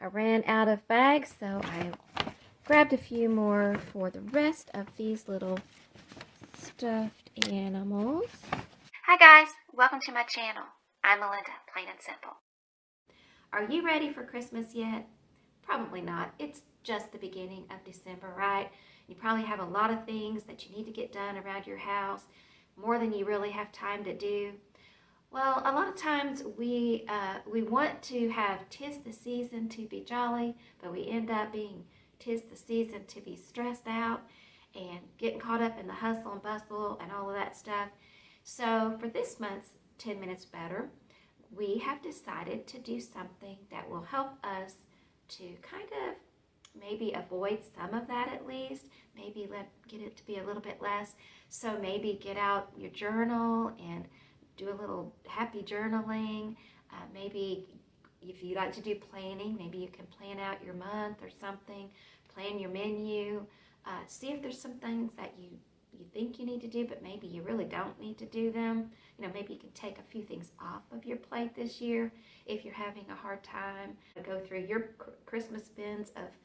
I ran out of bags, so I grabbed a few more for the rest of these little stuffed animals. Hi guys, welcome to my channel. I'm Melinda, plain and simple. Are you ready for Christmas yet? Probably not. It's just the beginning of December, right? You probably have a lot of things that you need to get done around your house, more than you really have time to do. Well, a lot of times we want to have 'tis the season to be jolly, but we end up being 'tis the season to be stressed out and getting caught up in the hustle and bustle and all of that stuff. So for this month's 10 Minutes Better, we have decided to do something that will help us to kind of maybe avoid some of that, at least. Maybe get it to be a little bit less. So maybe get out your journal and do a little happy journaling. Maybe if you like to do planning, maybe you can plan out your month or something. Plan your menu. See if there's some things that you think you need to do, but maybe you really don't need to do them. You know, maybe you can take a few things off of your plate this year if you're having a hard time. Go through your Christmas bins of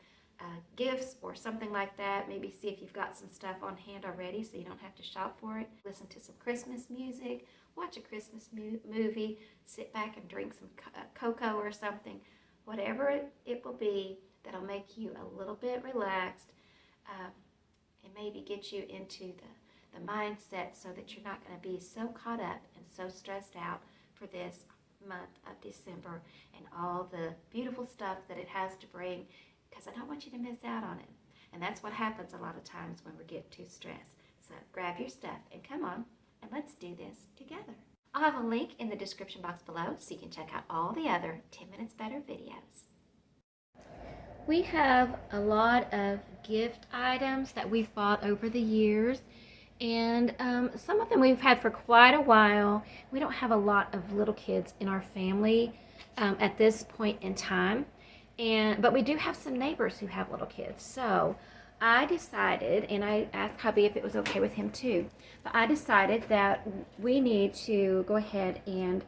gifts or something like that. Maybe see if you've got some stuff on hand already so you don't have to shop for it. Listen to some Christmas music, watch a Christmas movie, sit back and drink some cocoa or something. Whatever it will be that'll make you a little bit relaxed and maybe get you into the mindset so that you're not going to be so caught up and so stressed out for this month of December and all the beautiful stuff that it has to bring, because I don't want you to miss out on it. And that's what happens a lot of times when we get too stressed. So grab your stuff and come on and let's do this together. I'll have a link in the description box below so you can check out all the other 10 Minutes Better videos. We have a lot of gift items that we've bought over the years, and some of them we've had for quite a while. We don't have a lot of little kids in our family at this point in time, but we do have some neighbors who have little kids. So I decided, and I asked hubby if it was okay with him too, but I decided that we need to go ahead and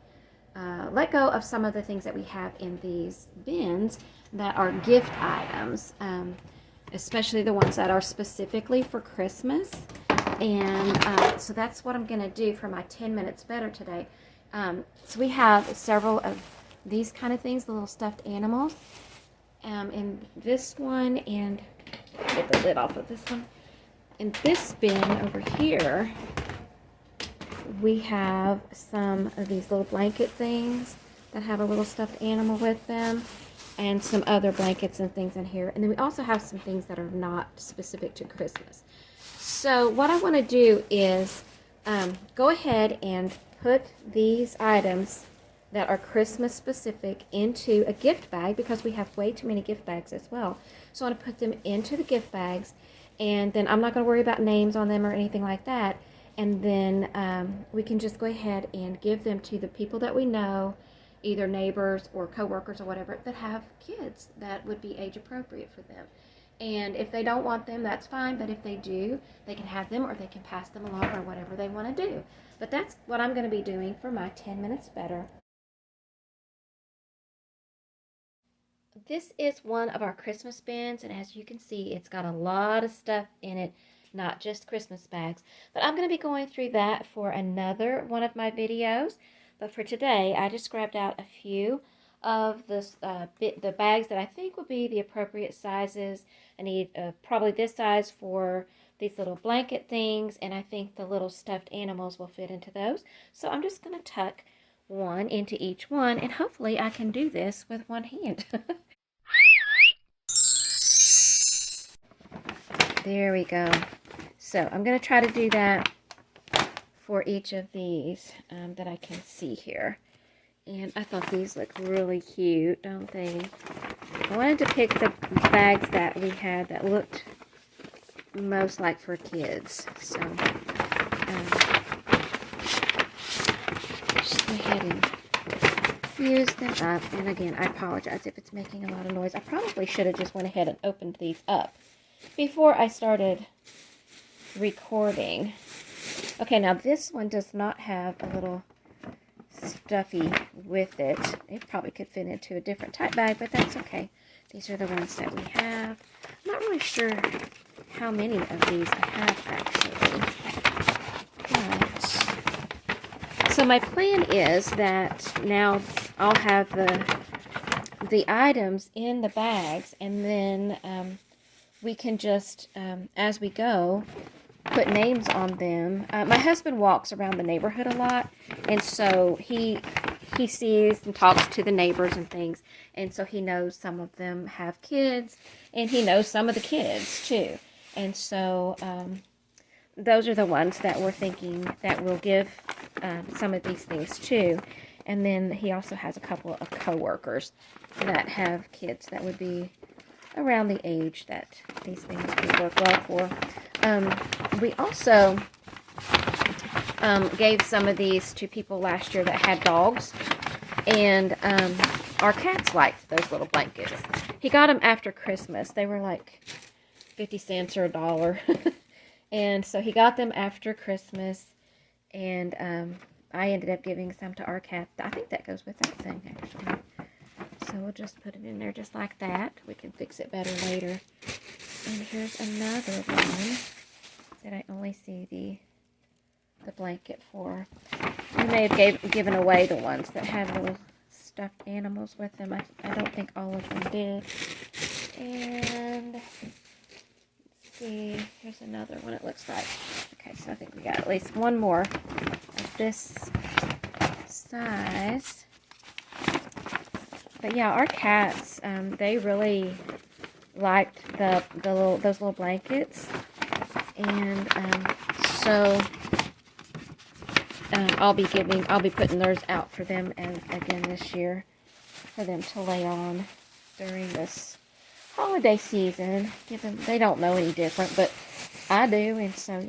let go of some of the things that we have in these bins that are gift items, especially the ones that are specifically for Christmas. And so that's what I'm going to do for my 10 Minutes Better today. So we have several of these kind of things, the little stuffed animals. In this one, and get the lid off of this one. In this bin over here, we have some of these little blanket things that have a little stuffed animal with them, and some other blankets and things in here. And then we also have some things that are not specific to Christmas. So what I want to do is go ahead and put these items that are Christmas specific into a gift bag, because we have way too many gift bags as well. So I want to put them into the gift bags, and then I'm not going to worry about names on them or anything like that. And then we can just go ahead and give them to the people that we know, either neighbors or coworkers or whatever, that have kids that would be age appropriate for them. And if they don't want them, that's fine, but if they do, they can have them or they can pass them along or whatever they want to do. But that's what I'm going to be doing for my 10 Minutes Better. This is one of our Christmas bins, and as you can see, it's got a lot of stuff in it, not just Christmas bags. But I'm going to be going through that for another one of my videos. But for today, I just grabbed out a few of the bags that I think would be the appropriate sizes. I need probably this size for these little blanket things, and I think the little stuffed animals will fit into those. So I'm just going to tuck one into each one, and hopefully I can do this with one hand. There we go. So I'm going to try to do that for each of these that I can see here. And I thought these look really cute, don't they? I wanted to pick the bags that we had that looked most like for kids. So just go ahead and fuse them up. And again, I apologize if it's making a lot of noise. I probably should have just went ahead and opened these up before I started recording. Okay, now this one does not have a little stuffy with it. It probably could fit into a different type bag, but that's okay. These are the ones that we have. I'm not really sure how many of these I have actually. But, so my plan is that now I'll have the items in the bags, and then we can just, as we go, put names on them. My husband walks around the neighborhood a lot, and so he sees and talks to the neighbors and things, and so he knows some of them have kids, and he knows some of the kids too. And so those are the ones that we're thinking that we'll give some of these things to. And then he also has a couple of coworkers that have kids that would be around the age that these things would work well for. We also gave some of these to people last year that had dogs, and our cats liked those little blankets. He got them after Christmas. They were like 50 cents or $1. And so he got them after Christmas, and I ended up giving some to our cat. I think that goes with that thing, actually. So we'll just put it in there just like that. We can fix it better later. And here's another one that I only see the blanket for. We may have given away the ones that had little stuffed animals with them. I don't think all of them did. And let's see, here's another one it looks like. Okay, so I think we got at least one more of this size. But yeah, our cats, they really liked those little blankets, and so I'll be putting theirs out for them, and again this year for them to lay on during this holiday season. They don't know any different, but I do, and so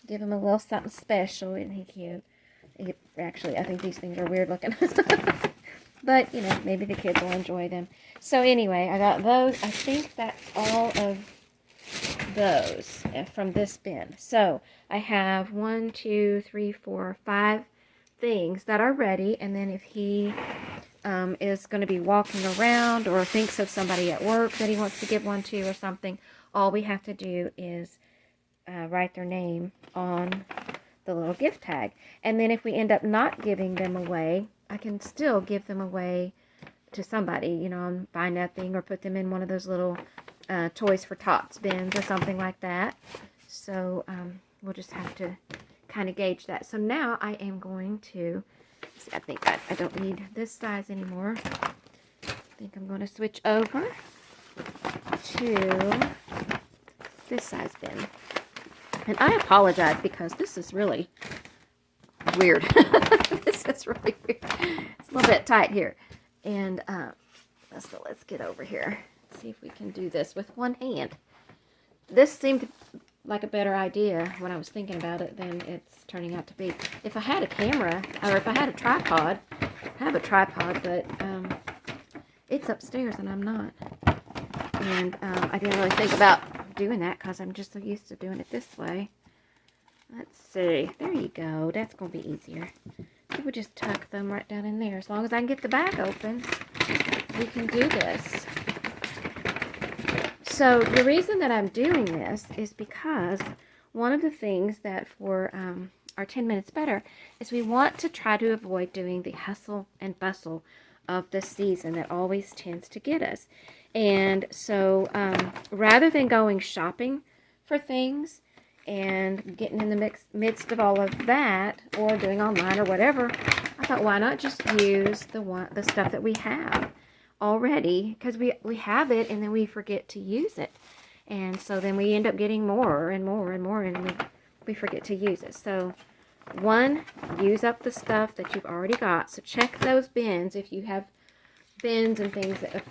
give them a little something special. And he cute. Actually, I think these things are weird looking. But, maybe the kids will enjoy them. So, anyway, I got those. I think that's all of those from this bin. So, I have 1, 2, 3, 4, 5 things that are ready. And then if he is going to be walking around or thinks of somebody at work that he wants to give one to or something, all we have to do is write their name on the little gift tag. And then if we end up not giving them away, I can still give them away to somebody, on Buy Nothing, or put them in one of those little Toys for Tots bins or something like that. So we'll just have to kind of gauge that. So now I am going to, see, I think I don't need this size anymore. I think I'm going to switch over to this size bin. And I apologize because this is really weird. This is really weird. It's a little bit tight here. And so let's get over here. See if we can do this with one hand. This seemed like a better idea when I was thinking about it than it's turning out to be. If I had a camera, or if I had a tripod, I have a tripod, but it's upstairs and I'm not. And I didn't really think about doing that because I'm just so used to doing it this way. Let's see. There you go. That's going to be easier. We would just tuck them right down in there. As long as I can get the bag open, we can do this. So the reason that I'm doing this is because one of the things that for our 10 Minutes Better is we want to try to avoid doing the hustle and bustle of the season that always tends to get us. And so rather than going shopping for things and getting in the midst of all of that, or doing online or whatever, I thought, why not just use the stuff that we have already, because we have it and then we forget to use it, and so then we end up getting more and more and more, and we forget to use it. So one, use up the stuff that you've already got. So check those bins if you have bins and things that,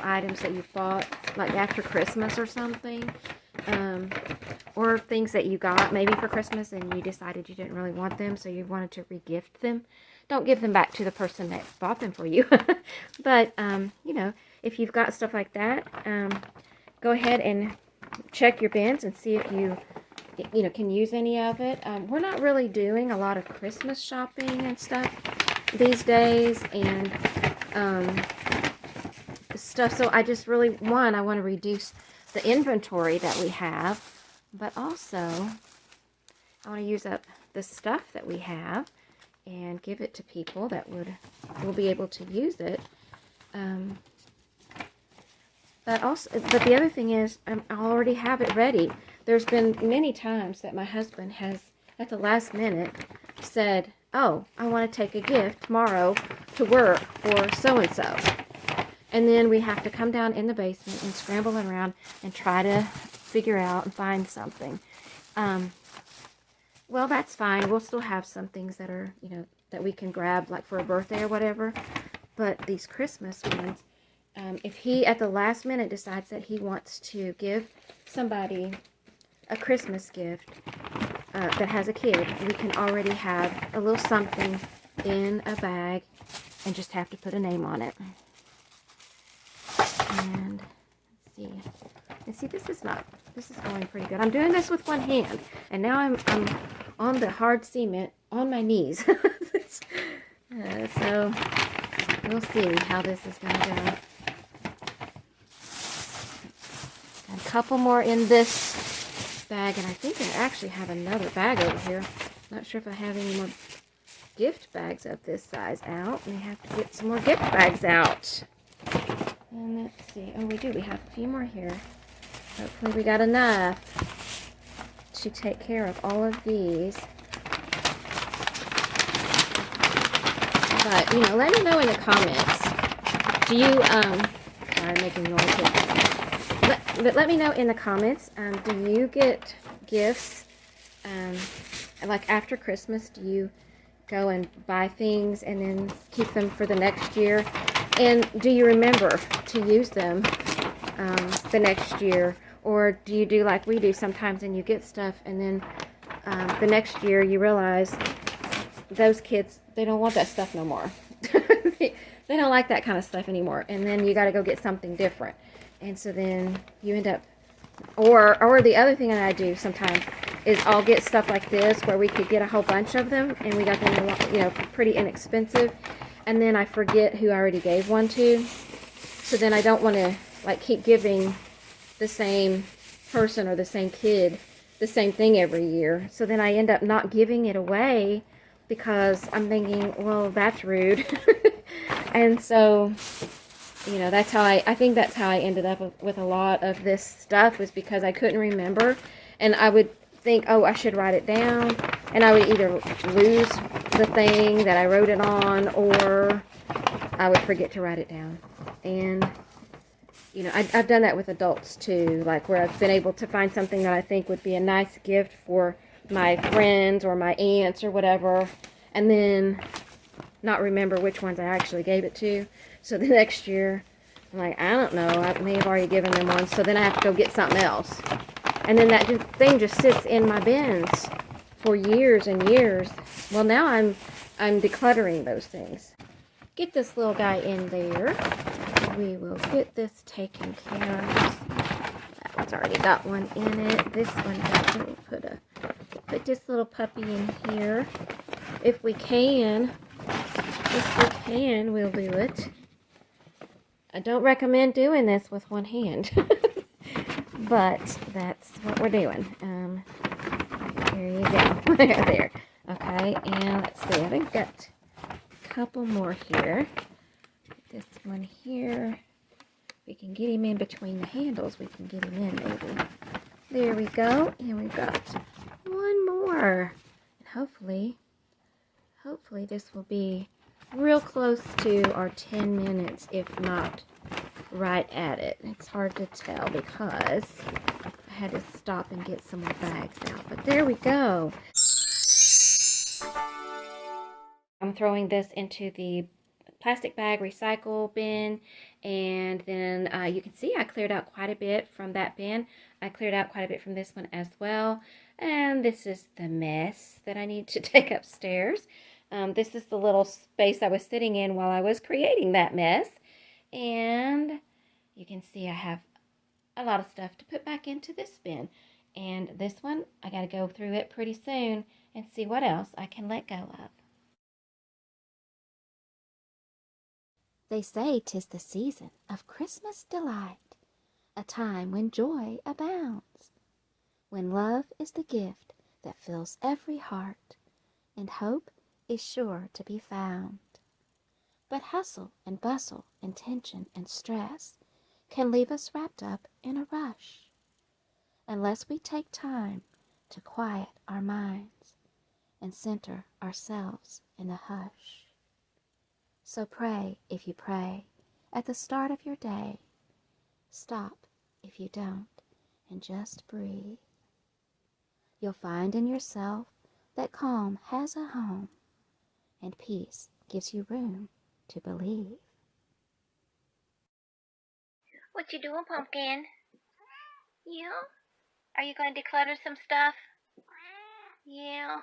items that you've bought like after Christmas or something, or things that you got maybe for Christmas and you decided you didn't really want them, so you wanted to re-gift them. Don't give them back to the person that bought them for you. But if you've got stuff like that, go ahead and check your bins and see if you can use any of it. We're not really doing a lot of Christmas shopping and stuff these days, and stuff stuff. So I just really, I want to reduce the inventory that we have, but also I want to use up the stuff that we have and give it to people that will be able to use it. But the other thing is, I already have it ready. There's been many times that my husband has, at the last minute, said, oh, I want to take a gift tomorrow to work for so-and-so. And then we have to come down in the basement and scramble around and try to figure out and find something. Well, that's fine. We'll still have some things that are, that we can grab, like for a birthday or whatever. But these Christmas ones, if he at the last minute decides that he wants to give somebody a Christmas gift that has a kid, we can already have a little something in a bag and just have to put a name on it. And let's see. And see, this is going pretty good. I'm doing this with one hand, and now I'm on the hard cement on my knees. So we'll see how this is going to go. Got a couple more in this bag, and I think I actually have another bag over here. Not sure if I have any more gift bags of this size out. We have to get some more gift bags out. And let's see. Oh, we do. We have a few more here. Hopefully we got enough to take care of all of these. But, let me know in the comments. Do you, sorry, I'm making noises. Let me know in the comments, do you get gifts, like after Christmas, do you go and buy things and then keep them for the next year? And do you remember to use them the next year? Or do you do like we do sometimes and you get stuff and then the next year you realize those kids, they don't want that stuff no more. They don't like that kind of stuff anymore. And then you got to go get something different. And so then you end up, or the other thing that I do sometimes is I'll get stuff like this where we could get a whole bunch of them and we got them, pretty inexpensive. And then I forget who I already gave one to. So then I don't want to like keep giving the same person or the same kid the same thing every year. So then I end up not giving it away because I'm thinking, well, that's rude. And so, that's how I think that's how I ended up with a lot of this stuff, was because I couldn't remember. And I would think, oh, I should write it down. And I would either lose the thing that I wrote it on, or I would forget to write it down. And, I've done that with adults too, like where I've been able to find something that I think would be a nice gift for my friends or my aunts or whatever, and then not remember which ones I actually gave it to. So the next year, I'm like, I don't know, I may have already given them one, so then I have to go get something else. And then that thing just sits in my bins for years and years. Well, now I'm decluttering those things. Get this little guy in there. We will get this taken care of. That one's already got one in it. This one doesn't. Put this little puppy in here. If we can, we'll do it. I don't recommend doing this with one hand. But that's what we're doing. There you go. There. Okay, and let's see. I think I've got a couple more here. This one here. If we can get him in between the handles, we can get him in maybe. There we go. And we've got one more. And hopefully this will be real close to our 10 minutes, if not right at it. It's hard to tell because I had to stop and get some more bags out. But there we go. I'm throwing this into the plastic bag recycle bin, and then you can see I cleared out quite a bit from that bin. I cleared out quite a bit from this one as well. And this is the mess that I need to take upstairs. This is the little space I was sitting in while I was creating that mess. And you can see I have a lot of stuff to put back into this bin. And this one, I got to go through it pretty soon and see what else I can let go of. They say 'tis the season of Christmas delight, a time when joy abounds, when love is the gift that fills every heart, and hope is sure to be found. But hustle and bustle and tension and stress can leave us wrapped up in a rush, unless we take time to quiet our minds and center ourselves in a hush. So pray if you pray at the start of your day. Stop if you don't, and just breathe. You'll find in yourself that calm has a home, and peace gives you room to believe. What you doing, Pumpkin? Yeah? Are you going to declutter some stuff? Yeah.